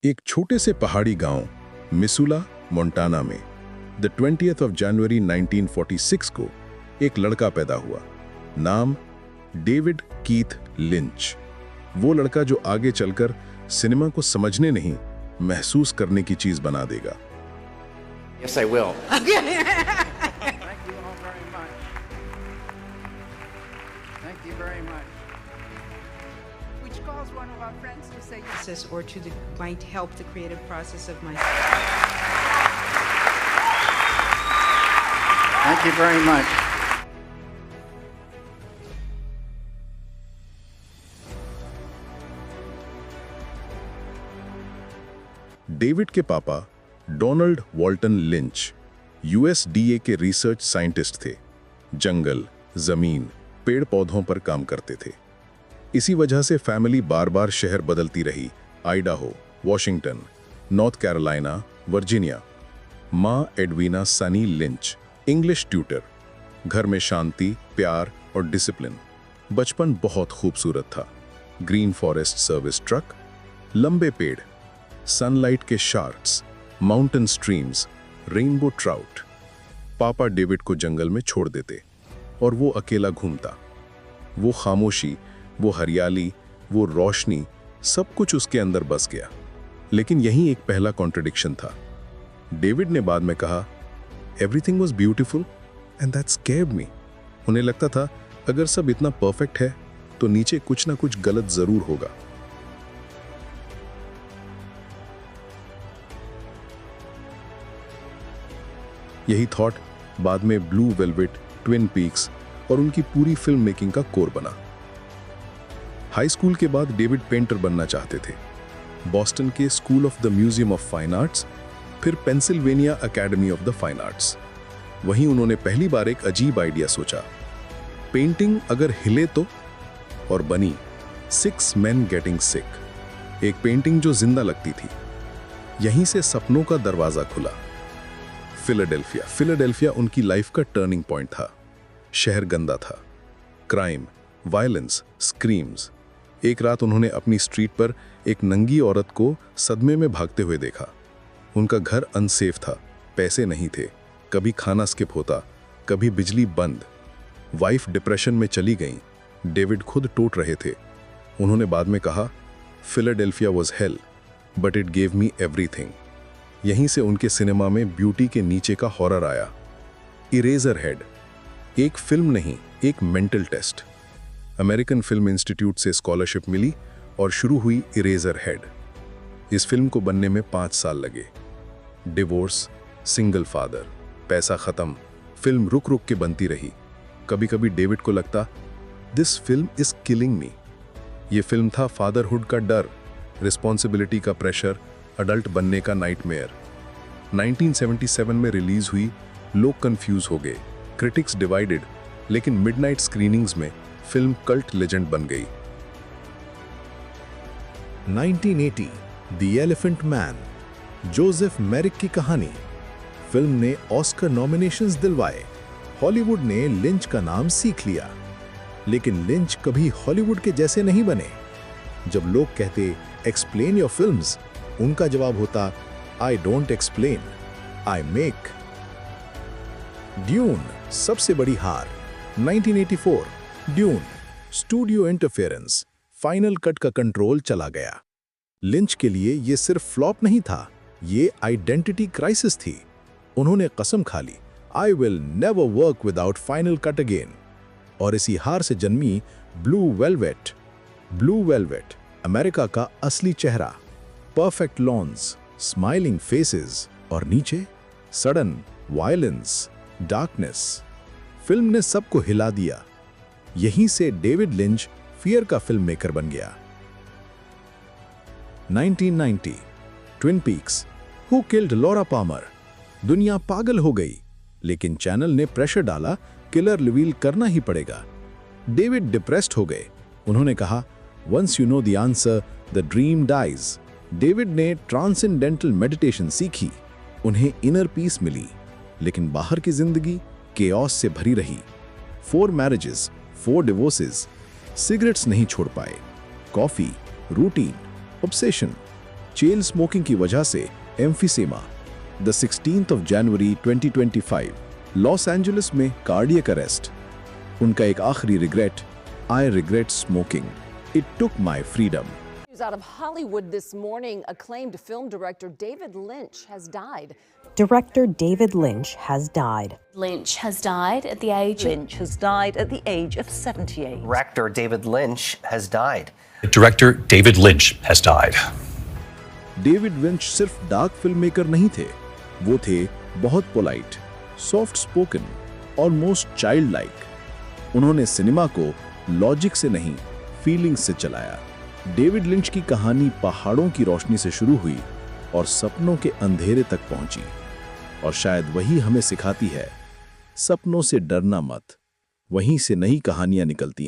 एक छोटे से पहाड़ी गांव मिसूला, मोंटाना में द 20th of January 1946 को एक लड़का पैदा हुआ। नाम डेविड कीथ लिंच। वो लड़का जो आगे चलकर सिनेमा को समझने नहीं, महसूस करने की चीज बना देगा। Yes, I will. Thank you all very much. Thank you very much. Which calls one of our friends to say yes or might help the creative process of my. Thank you very much. David के पापा Donald वॉल्टन lynch USDA के research scientist थे। जंगल, जमीन, पेड़ पौधों पर काम करते थे। इसी वजह से फैमिली बार बार शहर बदलती रही। Idaho, Washington, North Carolina, Virginia. माँ Edwina Sunny Lynch, English tutor. घर में शांति, प्यार और डिसिप्लिन। बचपन बहुत खूबसूरत था। ग्रीन फॉरेस्ट सर्विस ट्रक, लंबे पेड़, सनलाइट के sharks, mountain streams, rainbow trout. पापा डेविड को जंगल में छोड़ देते और वो अकेला घूमता। वो खामोशी, वो हरियाली, वो रोशनी, सब कुछ उसके अंदर बस गया। लेकिन यही एक पहला कॉन्ट्रडिक्शन था। डेविड ने बाद में कहा, everything was beautiful and that scared me. उन्हें लगता था अगर सब इतना परफेक्ट है तो नीचे कुछ ना कुछ गलत जरूर होगा। यही थॉट बाद में ब्लू वेलवेट, ट्विन पीक्स और उनकी पूरी फिल्म मेकिंग का कोर बना। हाई स्कूल के बाद डेविड पेंटर बनना चाहते थे। बॉस्टन के school of the museum of fine arts, फिर Pennsylvania academy of the fine arts. वहीं उन्होंने पहली बार एक अजीब आइडिया सोचा, पेंटिंग अगर हिले तो, और बनी 6 Men Getting Sick, एक पेंटिंग जो जिंदा लगती थी। यहीं से सपनों का दरवाजा खुला। फिलाडेल्फिया उनकी लाइफ का टर्निंग पॉइंट था। शहर गंदा था, क्राइम, वायलेंस, स्क्रीम्स। एक रात उन्होंने अपनी स्ट्रीट पर एक नंगी औरत को सदमे में भागते हुए देखा। उनका घर अनसेफ था, पैसे नहीं थे, कभी खाना स्किप होता, कभी बिजली बंद। वाइफ डिप्रेशन में चली गई, डेविड खुद टूट रहे थे। उन्होंने बाद में कहा, Philadelphia was hello but it gave me everything. यहीं से उनके सिनेमा में ब्यूटी के नीचे का हॉरर आया। इरेजर हेड, एक फिल्म नहीं, एक mental test. American Film Institute से स्कॉलरशिप मिली और शुरू हुई इरेजर हेड। इस फिल्म को बनने में 5 साल लगे। डिवोर्स, सिंगल फादर, पैसा खत्म, फिल्म रुक रुक के बनती रही। कभी कभी डेविड को लगता, दिस फिल्म इज किलिंग मी। ये फिल्म था फादरहुड का डर, रिस्पॉन्सिबिलिटी का प्रेशर, अडल्ट बनने का नाइटमेयर। 1977 में रिलीज हुई, लोग कंफ्यूज हो गए, क्रिटिक्स डिवाइडेड, लेकिन मिडनाइट स्क्रीनिंग्स में फिल्म कल्ट लेजेंड बन गई। 1980, द एलिफेंट मैन, जोसेफ मेरिक की कहानी। फिल्म ने ऑस्कर नॉमिनेशंस दिलवाए। हॉलीवुड ने लिंच का नाम सीख लिया, लेकिन लिंच कभी हॉलीवुड के जैसे नहीं बने। जब लोग कहते एक्सप्लेन योर फिल्म्स, उनका जवाब होता, I don't explain, I make. Dune, सबसे बड़ी हार। 1984, dune, studio interference, final cut का कंट्रोल चला गया। लिंच के लिए यह सिर्फ फ्लॉप नहीं था, ये आइडेंटिटी क्राइसिस थी। उन्होंने कसम खा ली, I will never work without final cut again. और इसी हार से जन्मी blue velvet. Blue velvet, America का असली चेहरा। परफेक्ट लॉन्स, स्माइलिंग फेसेस, और नीचे सडन वायलेंस, डार्कनेस। फिल्म ने सबको हिला दिया। यहीं से डेविड लिंच फियर का फिल्म मेकर बन गया। 1990, Twin Peaks, who killed Laura Palmer. दुनिया पागल हो गई, लेकिन चैनल ने प्रेशर डाला, किलर रिवील करना ही पड़ेगा। डेविड डिप्रेस्ड हो गए। उन्होंने कहा, once you know the answer, the dream dies. David ने ट्रांसेंडेंटल मेडिटेशन सीखी। उन्हें इनर पीस मिली, लेकिन बाहर की जिंदगी केओस से भरी रही। 4 मैरिजेस, 4 डिवोर्सेस। सिगरेट्स नहीं छोड़ पाए। Coffee, routine, obsession. Chain smoking की वजह से emphysema. The 16th of January 2025, Los Angeles में कार्डियक अरेस्ट। उनका एक आखिरी regret, I regret smoking, it took my freedom. News out of Hollywood this morning, acclaimed film director David Lynch has died. Director David Lynch has died. Lynch has died at the age of 78. Director David Lynch has died. Director David Lynch has died. David lynch सिर्फ dark film maker नहीं थे, वो थे बहुत polite, soft spoken, almost child like. उन्होंने cinema को logic से नहीं, फीलिंग्स से चलाया। डेविड लिंच की कहानी पहाड़ों की रोशनी से शुरू हुई और सपनों के अंधेरे तक पहुंची, और शायद वही हमें सिखाती है, सपनों से डरना मत, वहीं से नई कहानियां निकलती हैं।